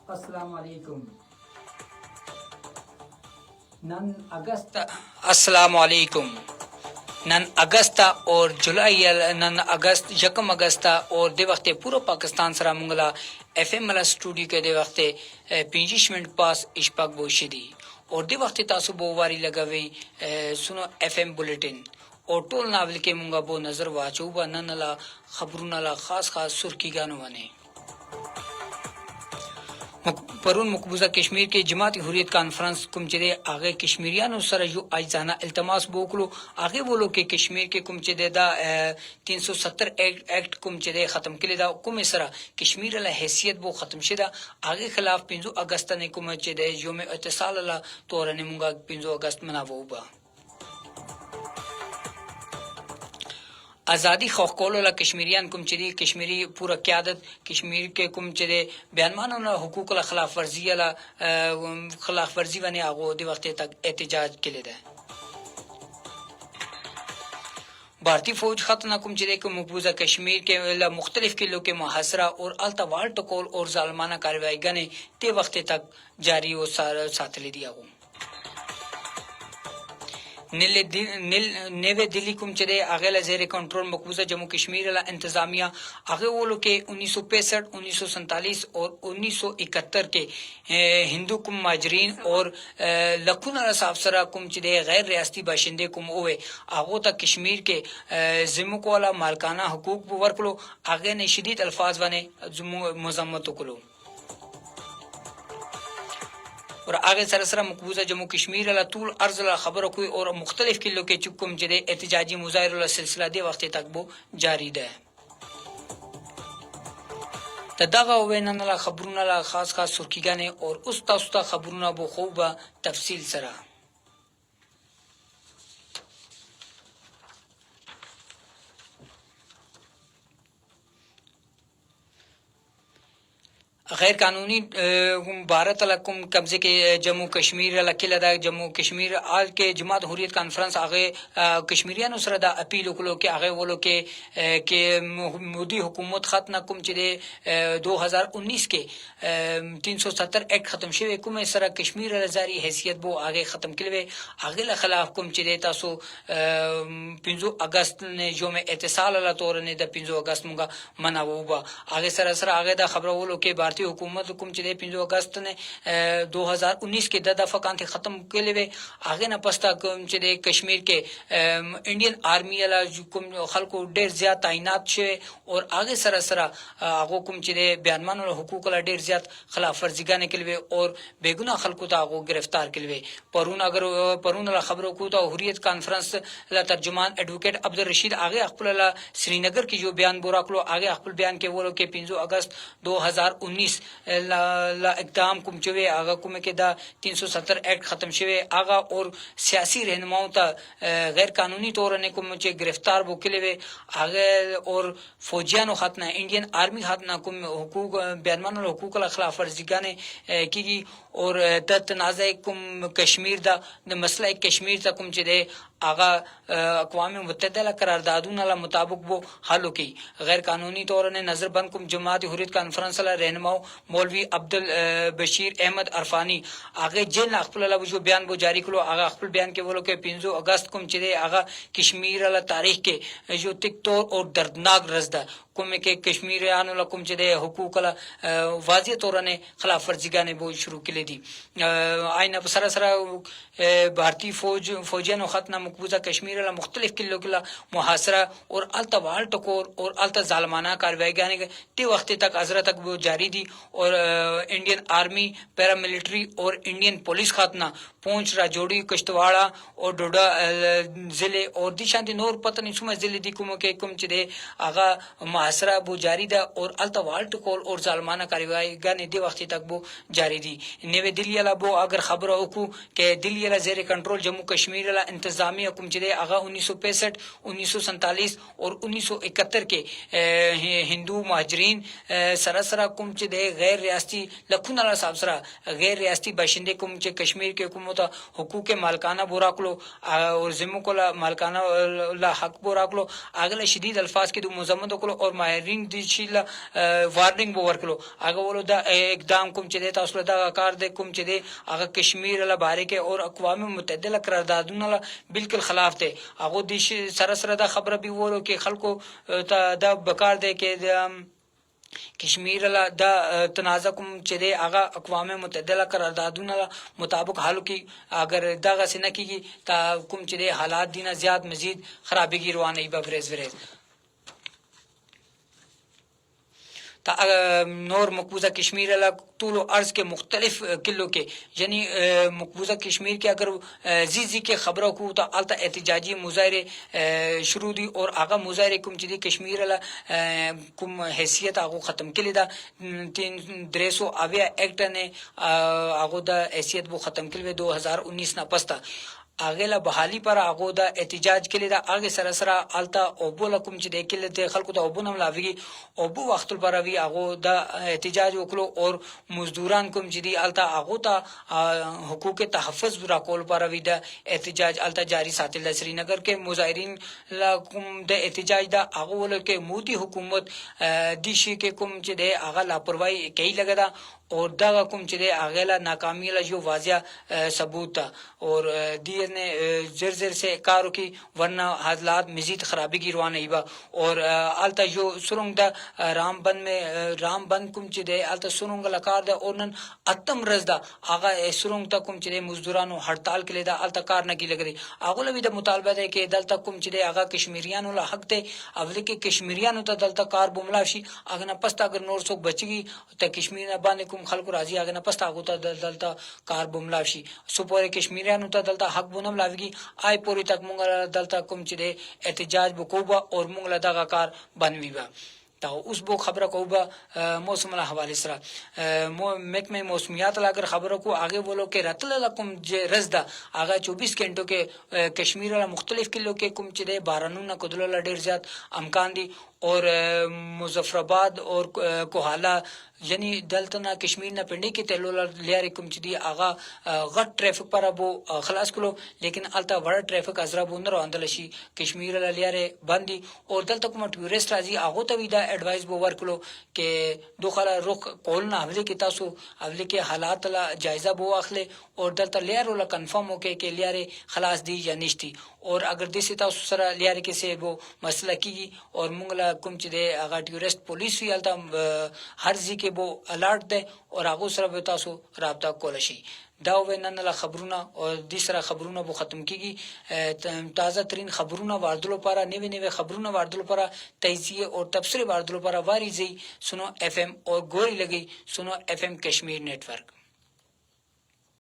अस्सलाम वालेकुम। अस्सलाम वालेकुम। नन अगस्त और जुलाई नन अगस्त यकम अगस्त और दे वक्त पूरा पाकिस्तान सरा मंगला एफएम मला स्टूडियो के दे वक्त 25 मिनट पास इशपाक बोशिदी और दे वक्त तासु बोवारी लगावे सुनो एफएम बुलेटिन और टोल नावल के मुंगा बो नजर वाचूबा ननला खबरुनला खास खास सुर्खी गानो बने परून मकबूजा कश्मीर के जमात हुरियत कॉन्फ्रेंस कुमचदे आगे कश्मीरियान सर जो आइजाना इल्तमास बोकलो आगे बोलो के कश्मीर के कुमचदे दा 370 एक्ट कुमचदे खत्म के दा कुम सरा कश्मीर ला हैसियत बो खत्म शिदा आगे खिलाफ 5 अगस्त ने कुमचदे योम इत्तिसाल ला तोरने मुंगा 5 अगस्त मनावोबा आज़ादी खौकोला कश्मीरियान कुमचदी कश्मीरी पूरा क्यादत कश्मीर के कुमचदे बयानमाना हुकूक खिलाफ वर्जी वने आगो दे वक्त तक एहतजाज के लिए भारतीय फौज खतना कुमचदे के मकबूजा कश्मीर के मुख्तलिफ किलों के मुहासरा और अल्तवाल टकोल और जालमाना कार्रवाई गने ते वक्त तक जारी और साथ ले दिया गो नेवे दिल्ली कुमचदे आगे जेर कंट्रोल मकबूजा जम्मू कश्मीर ला इंतजामिया आगे वो लोग के 1965, 1947 और 1971 के हिंदू कुम माजरीन और लखुन साफसरा कुमचदे गैर रियासती बाशिंदे कुम ओवे आगो तक कश्मीर के जिम्मो को वाला मालकाना हकूक वर्कलो आगे ने शदीद अल्फाज वाने मजम्मत कलो और आगे सरसरा मकबूजा जम्मू कश्मीर ला तूल अर्ज ला खबर कोई और मुख्तलिफ किलो के चुकुम जदे एहतजाजी मुजाहिर सिलसिला दे वक्त तक वो जारी है तदागा वेनन ला खबरुना ला खास खास सुर्खीगाने और उस तास्ता खबरुना बो खूबा तफसील सरा गैर कानूनी भारत अलकुम कब्जे के जम्मू कश्मीर लदा जम्मू कश्मीर आज के जमात हुरियत कॉन्फ्रेंस आगे कश्मीरिया नुसरदा अपील उकलो के आगे वो लोग के मोदी हुकूमत खत न कुम चिदे 2019 के 370 एक्ट खत्म शे कुम सरा कश्मीर जारी हैसियत बो आगे खत्म किलवे आगे ला खिलाफ कुम चिदे तासो 5 अगस्त ने जो में एहतिसाल ला तौर ने द 5 अगस्त मुगा मनावोबा आगे सरा आगे दा खबर वो लोग के भारतीय हुकूमत हुकुम चले 5 अगस्त ने 2019 के दफा कांते खत्म के लिए आगे न पस्ता चले कश्मीर के इंडियन आर्मी वाला खलको ढेर ज्यादा तैनात छे और आगे सरा आगो कुम चले बयानमान और हुकूक ला ढेर ज्यादा खिलाफ वर्जिगा के लिए और बेगुना खलको आगो गिरफ्तार के लिए परून ला खबरों को तो हुरियत कॉन्फ्रेंस ला तर्जुमान एडवोकेट अब्दुल रशीद आगे अखपुल श्रीनगर की जो बयान बोराकलो आगे अखपुल बयान के वो लोग के 5 अगस्त 2019 ला इकदाम कुम चवे आगा कुम के दा 370 एक्ट खत्म शवे आगा और सियासी रहनुमाओं ता गैर कानूनी तौर ने कुम चे गिरफ्तार बो किले आगे और फौजियानो खतना इंडियन आर्मी खतना कुम हुकूक बयानमान हुकूक ला खिलाफ वर्जिगा ने की और तनाज़ा कुम कश्मीर दा मसला कश्मीर ता कुम चे आगा अक़वाम मुत्तहिदा करारदादों नाला मुताबिक वो हल की गैर कानूनी तौर ने नजरबंद कुम जमात हुरियत कॉन्फ्रेंस ला रहनुमाओं मौलवी अब्दुल बशीर अहमद अरफानी आगे जेल अखपुल जो बयान वो जारी करो आगा अखपुल बयान के बोलो के 5 अगस्त कुम चिदे आगा कश्मीर ला तारीख के जो तिक तौर और दर्दनाक रजदा कुम के कश्मीर आनो कुम चिदे हुकूक ला वाज़िह तौर ने खिलाफ वर्जिगा ने वो शुरू के लिए दी आइन सरा भारतीय फौजियान खतना मकबूजा कश्मीर ला मुख्तलिफ किलो किला मुहासरा और अल्तवाल टकोर और अल्त जालमाना कार्रवाई गाने ते वक्त तक अजरा तक वो जारी थी और इंडियन आर्मी पैरामिलिट्री और इंडियन पुलिस खातना पूंछ राजौरी किश्तवाड़ा और डोडा जिले और दिशांति नोर पता नहीं सुमा जिले दी कुम के कुम चिदे आगा मुहासरा वो जारी था और अल्तवाल टकोर और जालमाना कार्रवाई गाने दे वक्त तक वो जारी थी नेवे दिल्ली ला वो अगर खबर ओकू के दिल्ली ला जेर कंट्रोल जम्मू कश्मीर ला इंतजामिया कुम चिदे आगा 1965, 1947 और 1971 के हिंदू माजरीन सरासरा कुम चिदे गैर रियासती लखुन अला साबसरा गैर रियासती बाशिंदे कुम चे कश्मीर के हुकूमत हुकूक मालकाना बोराकलो और जिम्मो को मालकाना ला हक बोराकलो आगला शदीद अल्फाज के दो मजम्मत को और ماهرین دي چې وارننګ به ورکړو هغه ولو دا اقدام کوم چې دی تاسو دا کار دی کوم چې دی هغه کشمیر له باره کې او اقوام متحده قراردادونه بالکل خلاف دی هغه د سره سره دا خبره به ورو کې خلکو ته دا بکار دی کې کشمیر لا دا تنازع کوم چې دی هغه اقوام متحده قراردادونه مطابق حل کی اگر دا غسنه کیږي تا کوم چې دی حالات دینه زیات مزید خرابېږي روانه به ورځ نور مقبوضہ کشمیر طول و عرض کے مختلف قلوں کے یعنی مقبوضہ کشمیر کے اگر زی کے خبروں کو تو التا احتجاجی مظاہرے شروع دی اور آگا مظاہرے کم چیزی کشمیر کم حیثیت آگو ختم کے لیے 300 ایکٹ نے آگو دا حیثیت وہ ختم کے لیے 2019 نا پستا آگے لا بحالی پر آگو دا احتجاج کے لیے دا آگے سراسرا آلتا اوبو لکم چی دے کے لیے خلقو دا اوبو نم لاویگی اوبو وقت البراوی آگو دا احتجاج وکلو اور مزدوران کم چی دی آلتا آگو تا حقوق تحفظ راکول پراوی دا احتجاج آلتا جاری ساتل دا سری نگر کے مظاہرین لکم دا احتجاج دا آگو لکے مودی حکومت دیشی کے کم چی دے آگا لاپروائی کئی لگا دا اور دا کوم چې دی هغه لا ناکامی لا جو واضح ثبوت تھا اور دی نے زر سے کارو کی ورنہ حالات مزید خرابی کی روانه ایبا اور التا جو سرنگ دا رام بند کوم چې دی التا سرنگ لا کار دا اورن اتم رز دا هغه سرنگ تا کوم چې دی مزدورانو هړتال کې دا التا کار نه کی لګري هغه لوي د مطالبه ده کې دلته کوم چې دی هغه کشمیریانو له حق ته اول کې کشمیریانو ته دلته کار بملا شي هغه نه پستا اگر نور څوک بچي ته کشمیر نه باندې خلکو راځي هغه نه پستا هغه ته دلته کار بملا شي سو پورې کشمیریانو ته دلته حق بونم لاویږي آی پوری تک مونږ دلته کوم چې دی احتجاج وکوبا اور مونږ له دغه کار بنوي با تا اوس بو خبره کوبا موسم له حواله سره محکمه موسمیات لا اگر خبره کو आगे بولو کې راتل لکم ج رزدا هغه 24 घंटों کې کشمیر له مختلف کلو کې کوم چې دی بارانونه کدل ډیر زیات امکان دي اور مظفرآباد اور کوهالا یعنی دلتنا کشمیر نه پنډي کې تلول لیاري کوم چې دی آغا غټ ټریفک پر ابو خلاص کلو لیکن التا وړ ټریفک ازرا بوندر اندل شي کشمیر لیاري باندې اور دلته کوم ټورست راځي هغه ته وی دا ایڈوایس بو ورکلو کې دوخره رخ کول نه حواله کې تاسو حواله کې حالات لا جایزه بو اخلي اور دلته لیارو لا کنفرم وکي کې لیاري خلاص دی یا نشتی اور اگر دسی تاسو سره لیاري کې سه بو مسله کیږي اور مونږ کوم چې دی هغه ټورست پولیس وی الته هر ځکه بو الارټ ده اور هغه سره به تاسو رابطه کول شي دا ونن له خبرونه او د سره خبرونه بو ختم کیږي تازه ترین خبرونه واردلو لپاره نوې خبرونه واردلو لپاره تجزیه او تبصره واردلو لپاره واری زی سنو اف ام اور ګوري لګي سنو اف ام کشمیر نیټ ورک